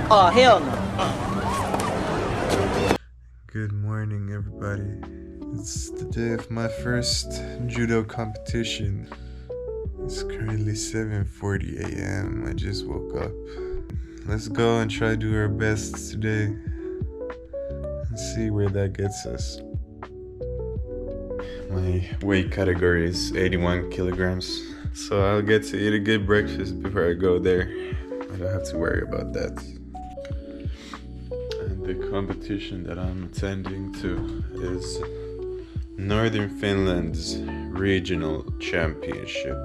Oh, hell no. Good morning, everybody. It's the day of my first judo competition. It's currently 7:40 a.m. I just woke up. Let's go and try to do our best today and see where that gets us. My weight category is 81 kilograms, so I'll get to eat a good breakfast before I go there. I don't have to worry about that. And the competition that I'm attending to is Northern Finland's regional championship.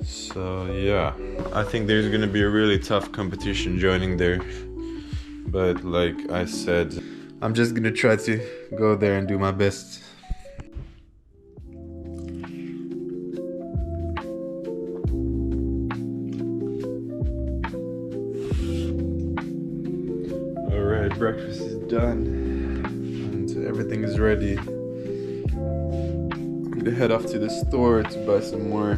So yeah, I think there's gonna be a really tough competition joining there. But like I said, I'm just gonna try to go there and do my best. Alright, breakfast is done and everything is ready. I'm gonna head off to the store to buy some more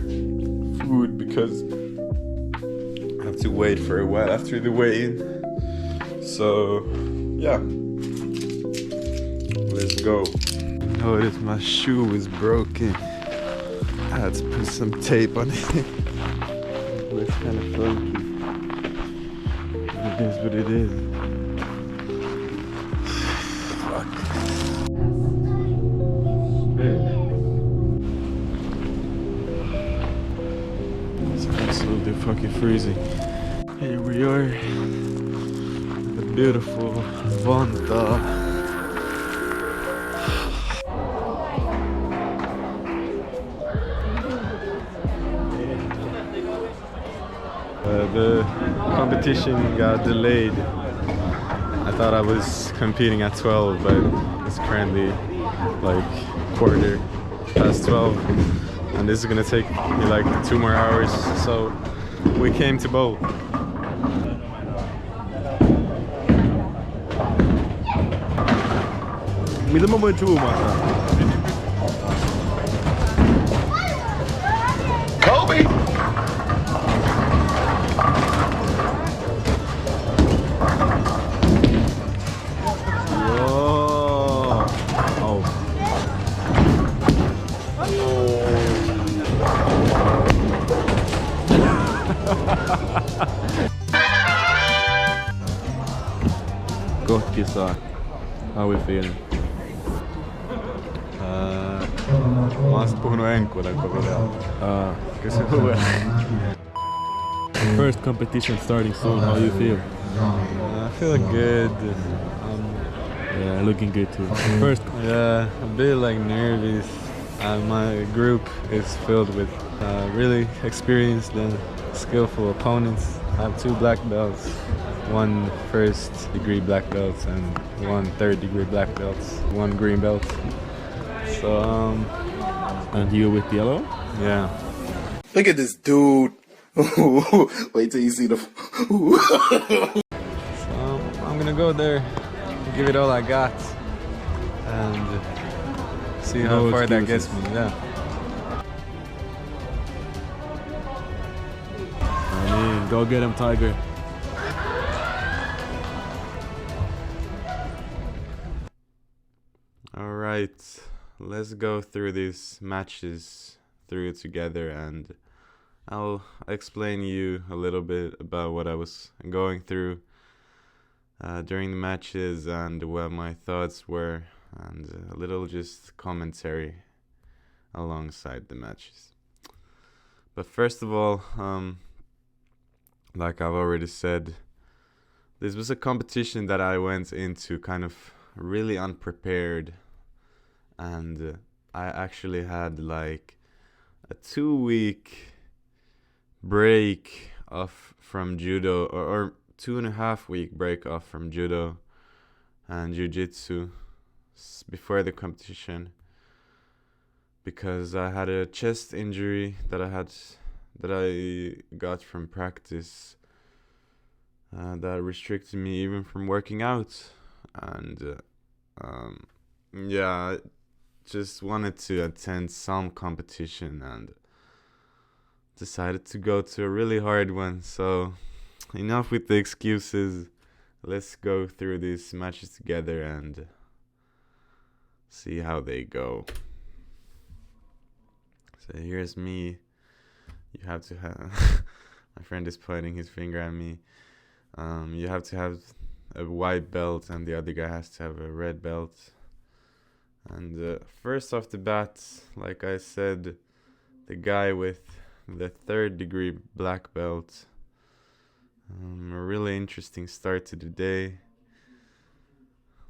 food because I have to wait for a while after the weigh-in. So yeah, let's go. Notice my shoe is broken. I had to put some tape on it. It looks kind of funky. It is what it is. Fuck. It's absolutely fucking freezing. Here we are. The beautiful Vanta. The competition got delayed. I thought I was competing at 12, but it's currently like 12:15, and this is gonna take me like 2 more hours. So we came to bowl. Mitä mä voin zoomaa? Kobe! Kohta kisaa. How we feeling? Mä oon sit puhunut enkuun tän koko videon. Kysy First competition starting soon. How you feel? I feel good. Yeah, looking good too. First, yeah, a bit like nervous. My group is filled with really experienced and skillful opponents. I have 2 black belts, 1 first-degree black belt and 1 third-degree black belt, 1 green belt. So And you with yellow? yeah. Look at this dude. Wait till you see the. So I'm gonna go there, give it all I got, and see how far that gets me. Yeah. I mean, go get him, Tiger. All right, let's go through these matches together, and I'll explain you a little bit about what I was going through during the matches and what my thoughts were, and a little just commentary alongside the matches. But first of all, like I've already said, this was a competition that I went into kind of really unprepared, and I actually had like a 2-week break off from judo, or 2.5-week break off from judo and jiu-jitsu before the competition, because I had a chest injury that I got from practice that restricted me even from working out, and yeah, I just wanted to attend some competition, and decided to go to a really hard one. So enough with the excuses. Let's go through these matches together and see how they go. So here's me. You have to have. My friend is pointing his finger at me. You have to have a white belt, and the other guy has to have a red belt. And first off the bat, like I said, the guy with the 3rd degree black belt. A really interesting start to the day.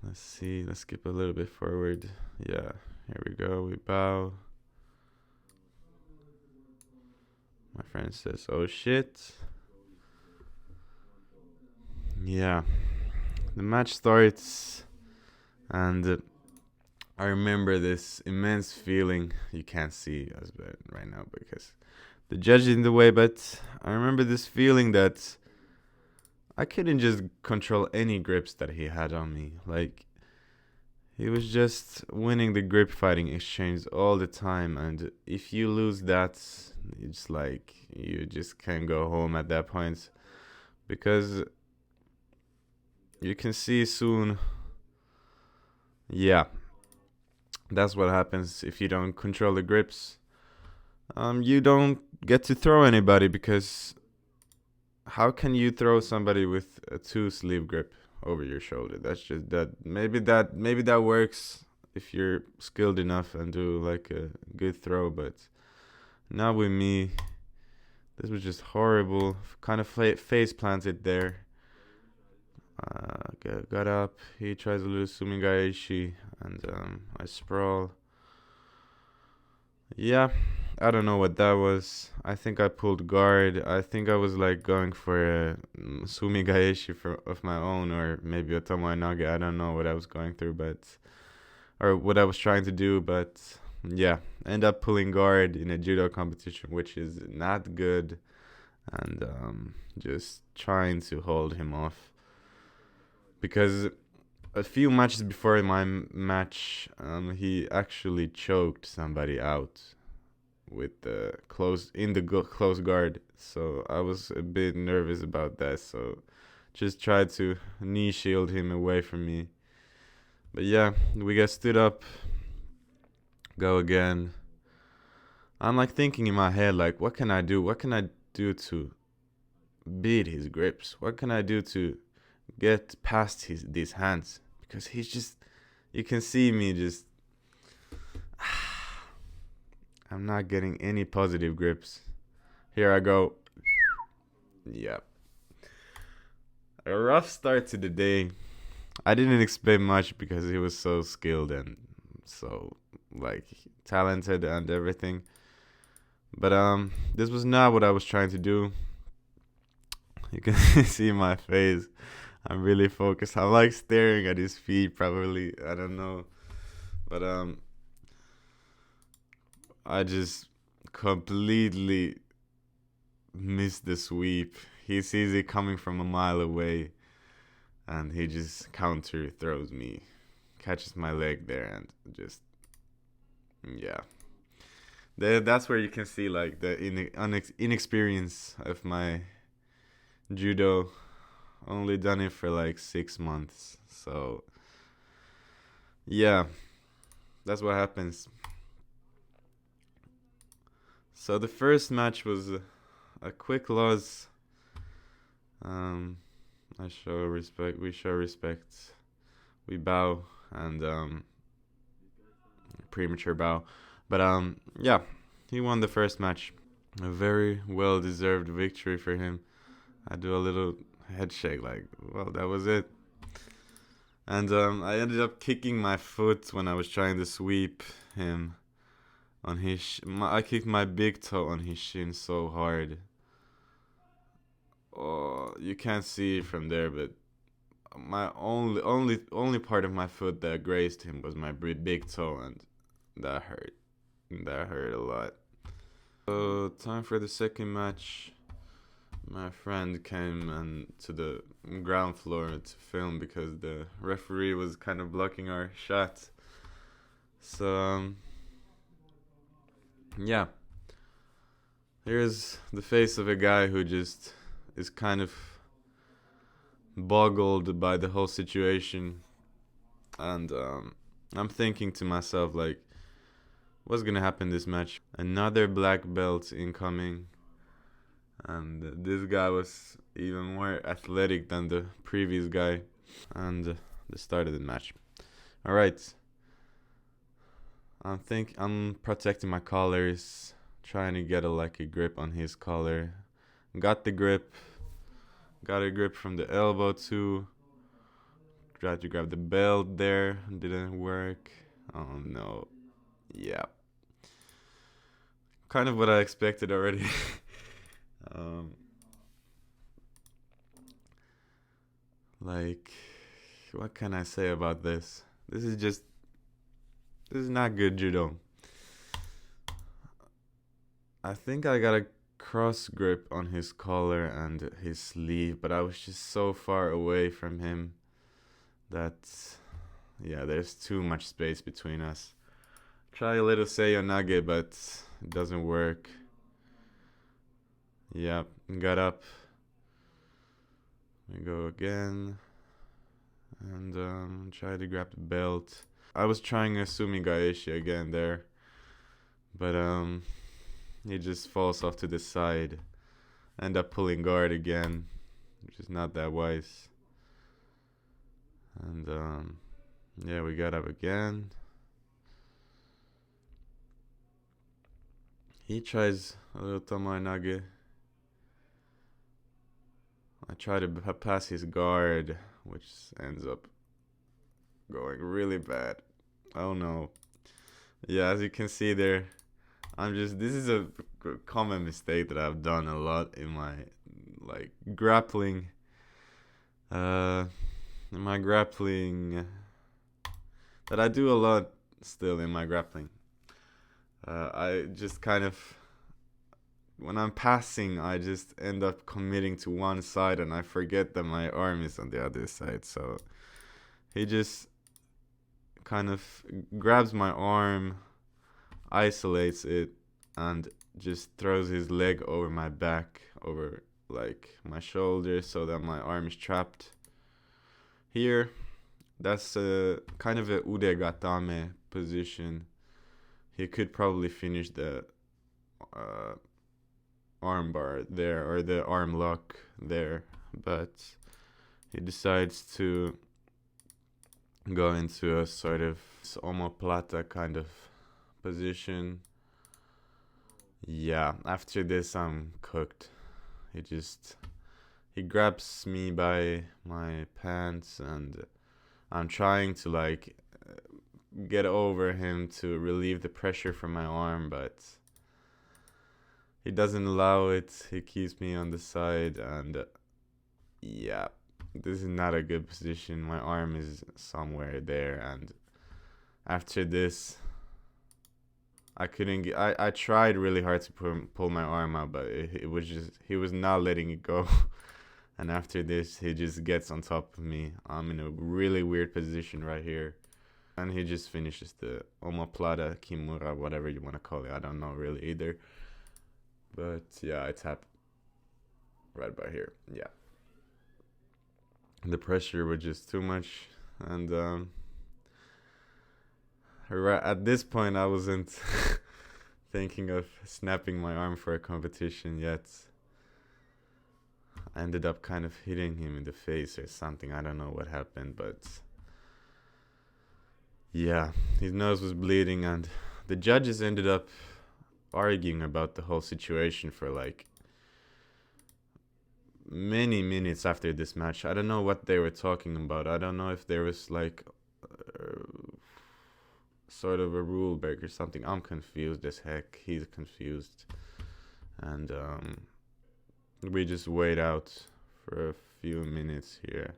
Let's see, let's skip a little bit forward. Yeah, here we go, we bow. My friend says, oh shit. Yeah, the match starts, and I remember this immense feeling. You can't see us right now because the judge is in the way, but I remember this feeling that I couldn't just control any grips that he had on me. Like, he was just winning the grip fighting exchange all the time, and if you lose that, it's like you just can't go home at that point, because you can see soon. Yeah, that's what happens if you don't control the grips. You don't get to throw anybody, because how can you throw somebody with a 2-sleeve grip over your shoulder? That's just that. Maybe that works if you're skilled enough and do like a good throw, but not with me. This was just horrible. Kind of face planted there. Got up. He tries a little Sumigaishi, and I sprawl. Yeah, I don't know what that was. I think I pulled guard. I think I was like going for a Sumigaeshi of my own, or maybe a Tomoe Nage. I don't know what I was going through, or what I was trying to do, but yeah, end up pulling guard in a judo competition, which is not good, and just trying to hold him off, because a few matches before my match, he actually choked somebody out with the close guard. So I was a bit nervous about that. So just tried to knee shield him away from me. But yeah, we get stood up, go again. I'm like thinking in my head, like, what can I do? What can I do to beat his grips? What can I do to get past these hands? Because he's just, you can see me just, I'm not getting any positive grips. Here I go. Yep. A rough start to the day. I didn't expect much because he was so skilled and so like talented and everything. But this was not what I was trying to do. You can see my face. I'm really focused. I'm like staring at his feet probably. I don't know. But I just completely missed the sweep. He sees it coming from a mile away, and he just counter throws me, catches my leg there, and just, yeah. That's where you can see like the inexperience of my judo. Only done it for like 6 months, so yeah, that's what happens. So the first match was a quick loss. I show respect. We show respect. We bow, and premature bow. But yeah, he won the first match. A very well deserved victory for him. I do a little head shake, like, well, that was it. And I ended up kicking my foot when I was trying to sweep him on his. I kicked my big toe on his shin so hard. Oh, you can't see it from there, but my only part of my foot that grazed him was my big toe, and that hurt. That hurt a lot. So time for the second match. My friend came to the ground floor to film because the referee was kind of blocking our shot. So yeah. Here's the face of a guy who just is kind of boggled by the whole situation, and I'm thinking to myself, like, what's gonna happen this match? Another black belt incoming, and this guy was even more athletic than the previous guy, and the start of the match. All right, I'm protecting my collars, trying to get a grip on his collar. Got the grip. Got a grip from the elbow too. Tried to grab the belt there. Didn't work. Oh no. Yeah. Kind of what I expected already. um, like, what can I say about this? This is not good judo. I think I got a cross grip on his collar and his sleeve, but I was just so far away from him that, yeah, there's too much space between us. Try a little Seiyonage, but it doesn't work. Yep, got up. We go again. And try to grab the belt. I was trying a Sumigaeshi again there. But he just falls off to the side. End up pulling guard again, which is not that wise. And yeah, we got up again. He tries a little Tomoe-nage. I try to pass his guard, which ends up going really bad. Oh no. Yeah, as you can see there, this is a common mistake that I've done a lot in my grappling. In my grappling, that I do a lot still in my grappling. I just kind of, when I'm passing, I just end up committing to one side and I forget that my arm is on the other side. So he just kind of grabs my arm, isolates it, and just throws his leg over my back, over my shoulder, so that my arm is trapped here. That's kind of a udegatame position. He could probably finish the arm bar there, or the arm lock there, but he decides to go into a sort of omoplata kind of position. Yeah, after this I'm cooked. He grabs me by my pants, and I'm trying to get over him to relieve the pressure from my arm, but he doesn't allow it. He keeps me on the side, and yeah, this is not a good position. My arm is somewhere there, and after this, I couldn't get. I tried really hard to pull my arm out, but it was just, he was not letting it go. And after this, he just gets on top of me. I'm in a really weird position right here. And he just finishes the omoplata, kimura, whatever you want to call it. I don't know really either. But yeah, it's happened right by here. Yeah. The pressure was just too much. And right at this point, I wasn't thinking of snapping my arm for a competition yet. I ended up kind of hitting him in the face or something. I don't know what happened, but yeah, his nose was bleeding, and the judges ended up arguing about the whole situation for many minutes after this match. I don't know what they were talking about. I don't know if there was sort of a rule break or something. I'm confused as heck. He's confused. And we just wait out for a few minutes here,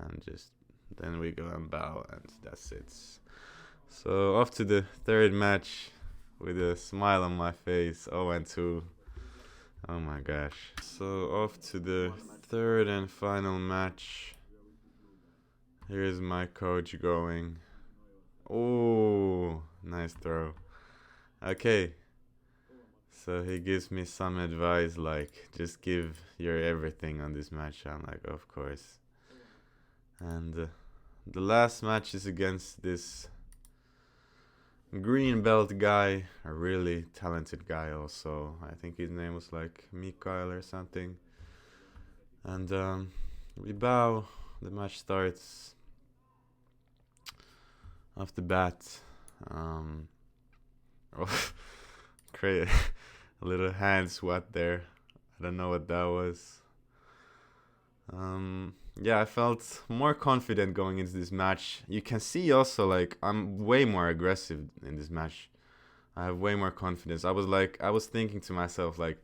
and then we go and bow, and that's it. So off to the third match with a smile on my face. 0-2. Oh my gosh. So off to the third and final match. Here's my coach going. Oh, nice throw. Okay. So he gives me some advice like, just give your everything on this match. I'm like, of course. And the last match is against this green belt guy, a really talented guy also. I think his name was like Mikael or something. And we bow. The match starts off the bat. Create a little hand swat there. I don't know what that was. Yeah, I felt more confident going into this match. You can see also like I'm way more aggressive in this match. I have way more confidence. I was thinking to myself like,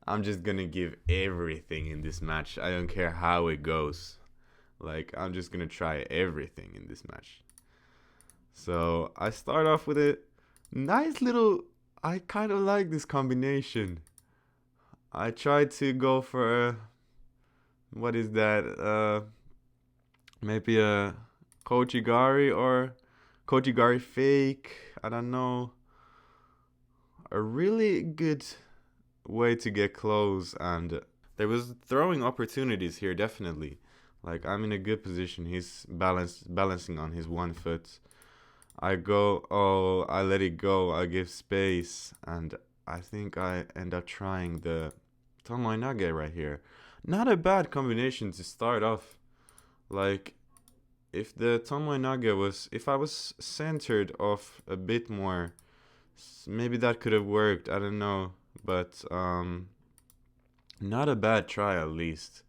I'm just gonna give everything in this match. I don't care how it goes. Like, I'm just gonna try everything in this match. So I start off with a nice little. I kind of like this combination. I tried to go for a, what is that? Maybe a Kochigari or Kochigari fake. I don't know. A really good way to get close, and there was throwing opportunities here definitely. Like, I'm in a good position. He's balancing on his one foot. I go, oh, I let it go. I give space, and I think I end up trying the Tomoe Nage right here. Not a bad combination to start off. Like, if the Tomoe Nage was, if I was centered off a bit more, maybe that could have worked. I don't know, but not a bad try at least.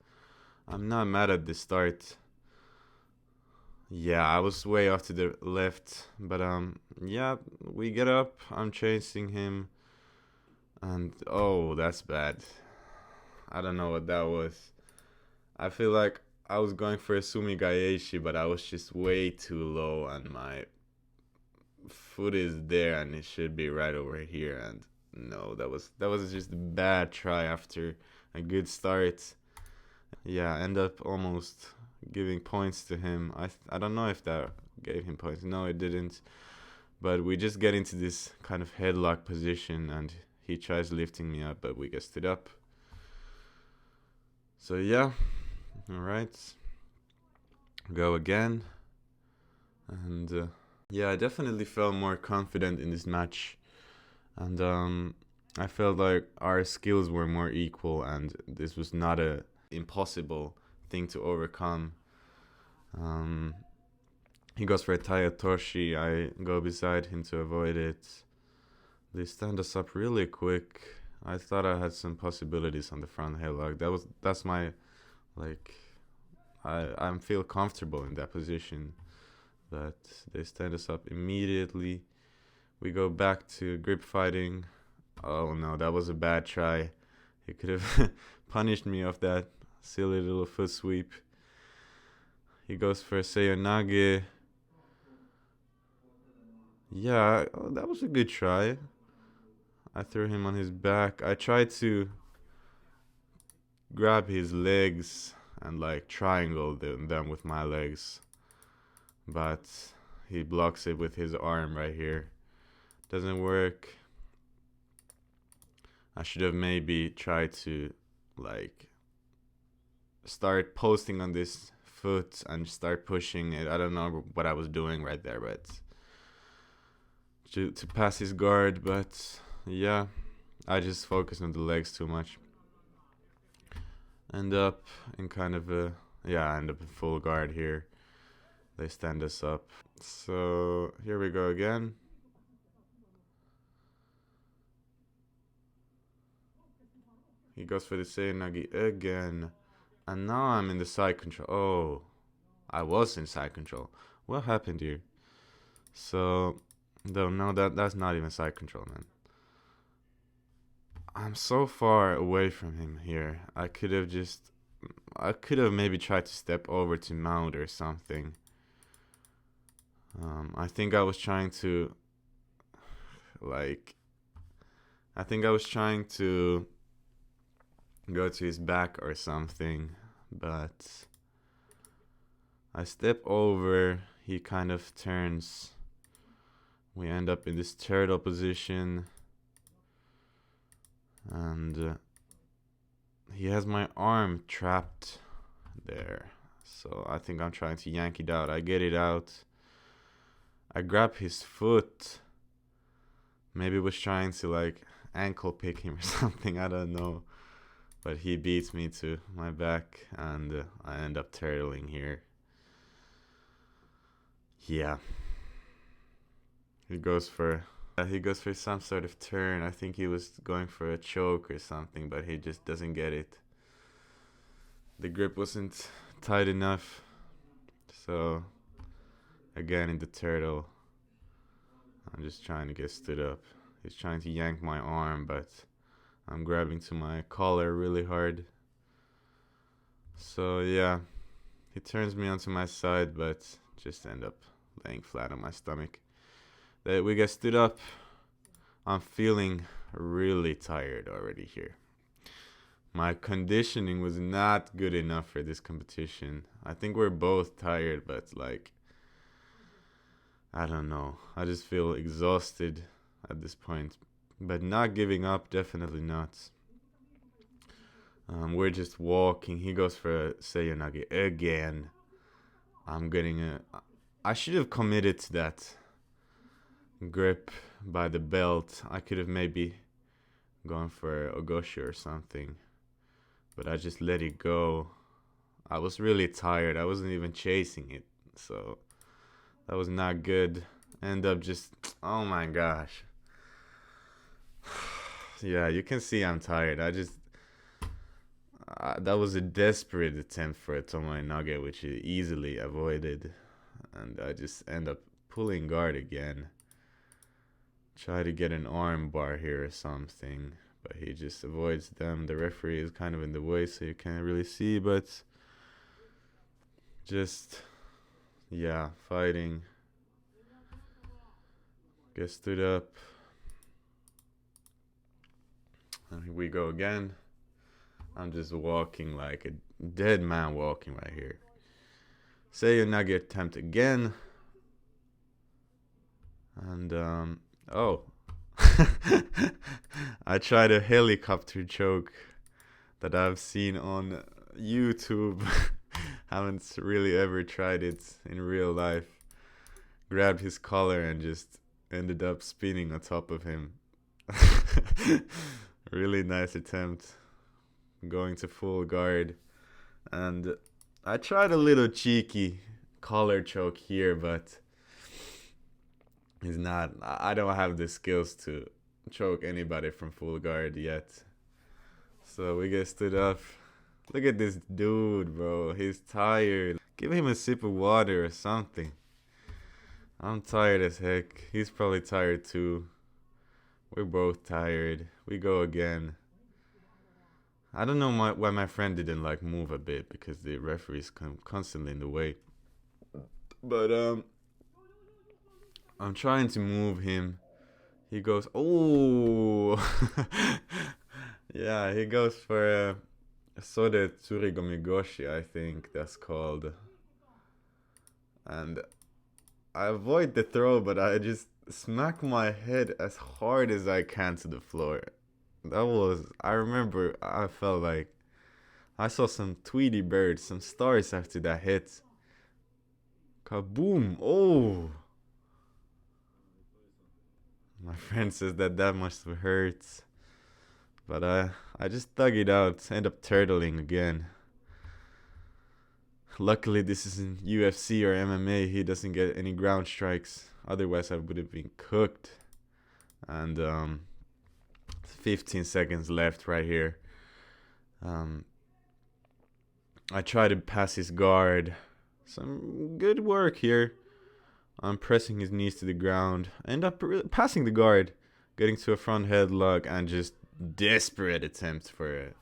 I'm not mad at the start. Yeah, I was way off to the left, but yeah, we get up. I'm chasing him, and oh, that's bad. I don't know what that was. I feel like I was going for a Sumi Gaeshi, but I was just way too low, and my foot is there, and it should be right over here. And no, that was just a bad try after a good start. Yeah, end up almost giving points to him. I don't know if that gave him points. No, it didn't. But we just get into this kind of headlock position, and he tries lifting me up, but we get stood up. So yeah, all right, go again, and yeah, I definitely felt more confident in this match, and I felt like our skills were more equal, and this was not a impossible thing to overcome. He goes for a Tayatoshi. I go beside him to avoid it. They stand us up really quick. I thought I had some possibilities on the front headlock. That's my, like, I feel comfortable in that position. But they stand us up immediately. We go back to grip fighting. Oh no, that was a bad try. He could have punished me off that silly little foot sweep. He goes for a Seiyonage. Yeah, that was a good try. I threw him on his back. I tried to grab his legs and like triangle them with my legs, but he blocks it with his arm right here. Doesn't work. I should have maybe tried to like start posting on this foot and start pushing it. I don't know what I was doing right there, but to pass his guard, but yeah, I just focused on the legs too much. End up in kind of a, yeah, end up in full guard here. They stand us up. So here we go again. He goes for the Seiyonage again. And now I'm in the side control. Oh, I was in side control. What happened here? So, no, that's not even side control, man. I'm so far away from him here. I could have maybe tried to step over to mount or something. I think I was trying to, like, go to his back or something, but I step over, he kind of turns. We end up in this turtle position. and he has my arm trapped there. So I think I'm trying to yank it out. I get it out. I grab his foot. Maybe was trying to like ankle pick him or something. I don't know. But he beats me to my back, and I end up turtling here. Yeah. He goes for some sort of turn. I think he was going for a choke or something, but he just doesn't get it. The grip wasn't tight enough. So again in the turtle, I'm just trying to get stood up. He's trying to yank my arm, but I'm grabbing to my collar really hard. So yeah, he turns me onto my side, but just end up laying flat on my stomach. We get stood up. I'm feeling really tired already here. My conditioning was not good enough for this competition. I think we're both tired, but like, I don't know. I just feel exhausted at this point. But not giving up, definitely not. We're just walking. He goes for a Seiyonage again. I should have committed to that grip by the belt. I could have maybe gone for Ogoshi or something. But I just let it go. I was really tired. I wasn't even chasing it. So that was not good. End up just, oh my gosh. Yeah, you can see I'm tired. That was a desperate attempt for a Tomoe Nage, which he easily avoided. And I just end up pulling guard again. Try to get an arm bar here or something, but he just avoids them. The referee is kind of in the way, so you can't really see, but just, yeah, fighting. Get stood up. And here we go again. I'm just walking like a dead man walking right here. Seiyonage attempt again. And, oh. I tried a helicopter choke that I've seen on YouTube. Haven't really ever tried it in real life. Grabbed his collar and just ended up spinning on top of him. Really nice attempt. Going to full guard. And I tried a little cheeky collar choke here, but I don't have the skills to choke anybody from full guard yet. So we get stood up. Look at this dude, bro. He's tired. Give him a sip of water or something. I'm tired as heck. He's probably tired too. We're both tired. We go again. I don't know why my friend didn't like move a bit, because the referee's constantly in the way. But I'm trying to move him. He goes, oh. Yeah, he goes for a Sode Tsurigomigoshi, I think that's called. And I avoid the throw, but I just smack my head as hard as I can to the floor. I remember I felt like I saw some Tweety birds, some stars after that hit. Kaboom! Oh! My friend says that must have hurt. But I just thug it out, end up turtling again. Luckily this isn't UFC or MMA, he doesn't get any ground strikes. Otherwise I would have been cooked. And 15 seconds left right here. I try to pass his guard. Some good work here. I'm pressing his knees to the ground. I end up passing the guard, getting to a front headlock, and just desperate attempt for a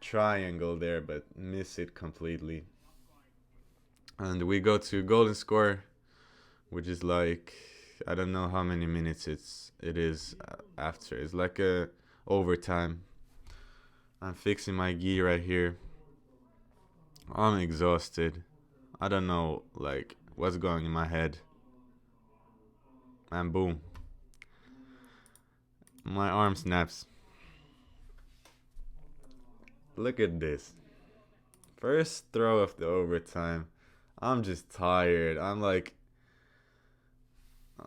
triangle there, but miss it completely. And we go to golden score, which is like, I don't know how many minutes it is after. It's like a overtime. I'm fixing my gi right here. I'm exhausted. I don't know like what's going in my head. And boom. My arm snaps. look at this. First throw of the overtime. I'm just tired. I'm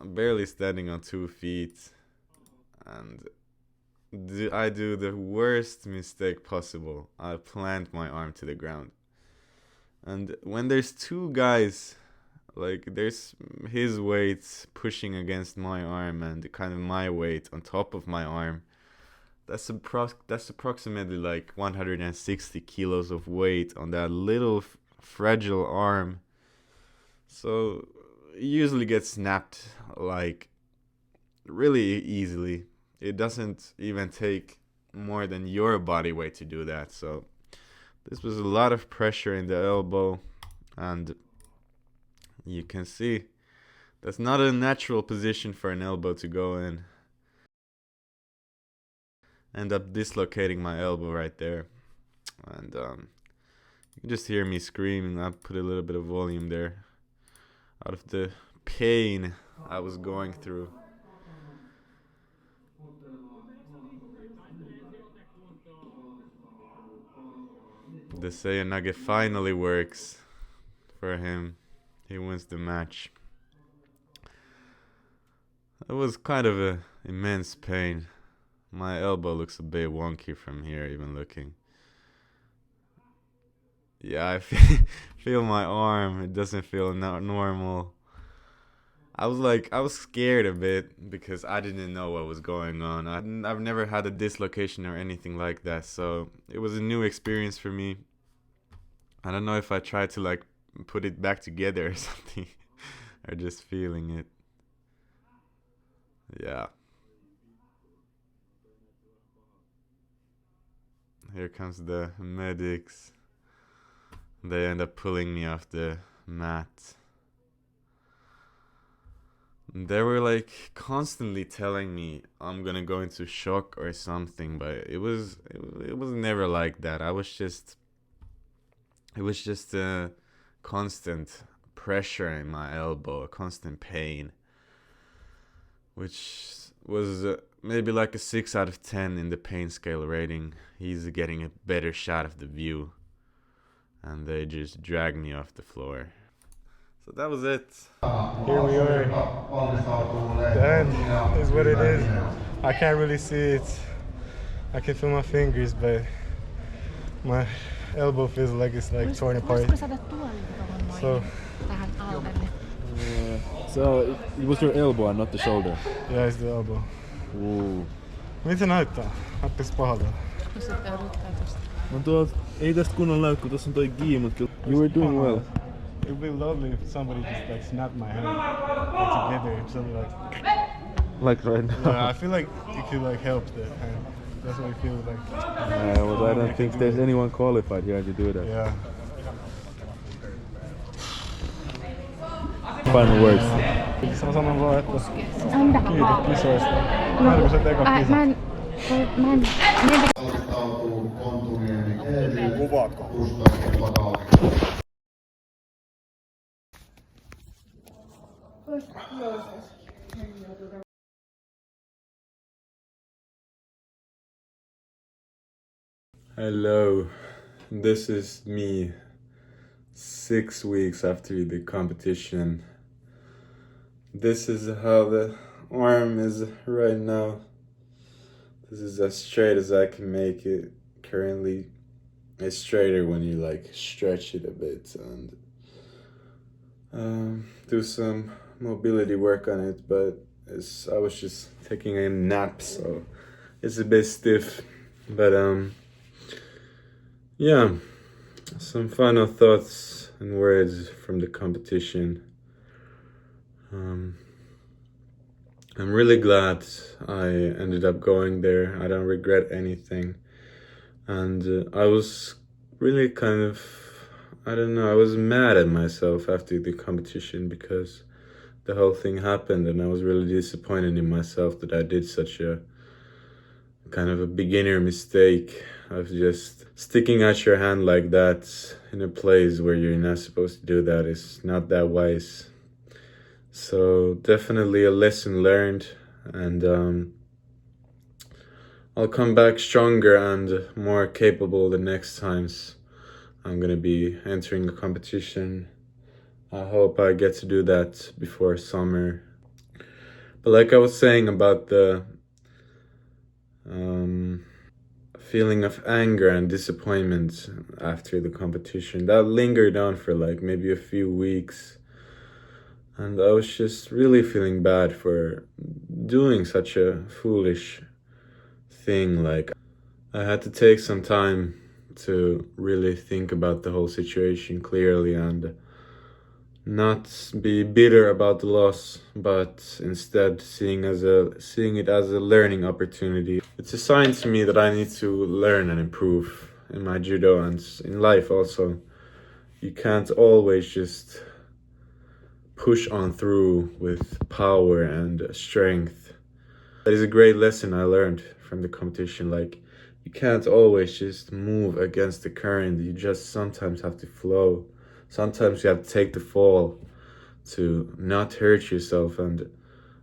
barely standing on 2 feet. And I do the worst mistake possible. I plant my arm to the ground. And when there's two guys, like there's his weight pushing against my arm and kind of my weight on top of my arm, that's approximately like 160 kilos of weight on that little fragile arm. So it usually gets snapped like really easily. It doesn't even take more than your body weight to do that. So this was a lot of pressure in the elbow, and you can see that's not a natural position for an elbow to go in. End up dislocating my elbow right there, and you can just hear me screaming. I put a little bit of volume there out of the pain I was going through. The Seiyanage finally works for him. He wins the match. It was kind of a immense pain. My elbow looks a bit wonky from here, even looking. Yeah, I feel my arm. It doesn't feel normal. I was scared a bit because I didn't know what was going on. I've never had a dislocation or anything like that, so it was a new experience for me. I don't know if I tried to like put it back together or something, or just feeling it. Yeah. Here comes the medics. They end up pulling me off the mat. They were like constantly telling me I'm gonna go into shock or something, but it was never like that. It was just a constant pressure in my elbow, a constant pain, which was maybe like a 6 out of 10 in the pain scale rating. He's getting a better shot of the view, and they just dragged me off the floor. So that was it. Here we are. The end is what it is. I can't really see it. I can feel my fingers, but my elbow feels like it's like torn apart. So So it was your elbow and not the shoulder. yeah, it's the elbow. Ooh. Miltä se näyttää? Näyttääks pahalta? No ei tästä kunnon näy, kun tossa on toi gi, mut kyllä you were doing well. It would be lovely if somebody just like snapped my hand like, together, something Like right now. Yeah, I feel like it could like help the hand. That's what I feel like. Well, I don't think there's anyone qualified here to do that. Yeah. Final words. Mä sanon vaan, että kiitos kisoista. Mä se teka kisa. Mä en... Kuvaatko? Hello, this is me 6 weeks after the competition. This is how the arm is right now. This is as straight as I can make it. Currently, it's straighter when you like stretch it a bit and do some mobility work on it, but I was just taking a nap, so it's a bit stiff. But yeah, some final thoughts and words from the competition. I'm really glad I ended up going there. I don't regret anything. And I was really kind of, I don't know, I was mad at myself after the competition because the whole thing happened, and I was really disappointed in myself that I did such a kind of a beginner mistake of just sticking out your hand like that in a place where you're not supposed to do that. Is not that wise. So definitely a lesson learned, and I'll come back stronger and more capable the next times I'm gonna be entering a competition. I hope I get to do that before summer. But like I was saying about the feeling of anger and disappointment after the competition, that lingered on for like maybe a few weeks. And I was just really feeling bad for doing such a foolish thing. Like, I had to take some time to really think about the whole situation clearly and not be bitter about the loss, but instead seeing it as a learning opportunity. It's a sign to me that I need to learn and improve in my judo and in life also. You can't always just push on through with power and strength. That is a great lesson I learned from the competition. Like, you can't always just move against the current. You just sometimes have to flow. Sometimes you have to take the fall to not hurt yourself and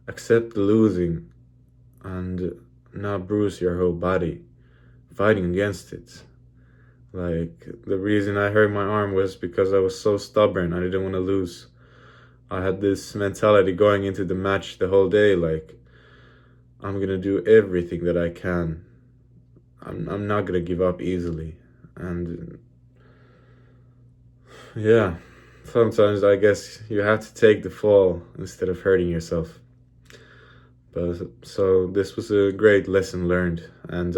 accept the losing and not bruise your whole body fighting against it. Like, the reason I hurt my arm was because I was so stubborn. I didn't want to lose. I had this mentality going into the match the whole day, like, I'm gonna do everything that I can. I'm not gonna give up easily. And yeah, sometimes I guess you have to take the fall instead of hurting yourself. But so this was a great lesson learned, and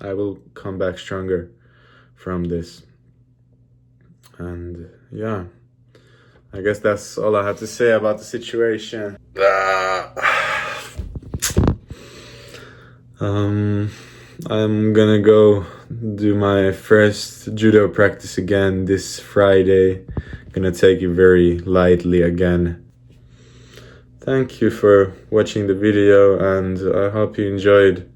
I will come back stronger from this. And yeah, I guess that's all I had to say about the situation. I'm gonna go do my first judo practice again this Friday. Gonna take it very lightly again. Thank you for watching the video, and I hope you enjoyed.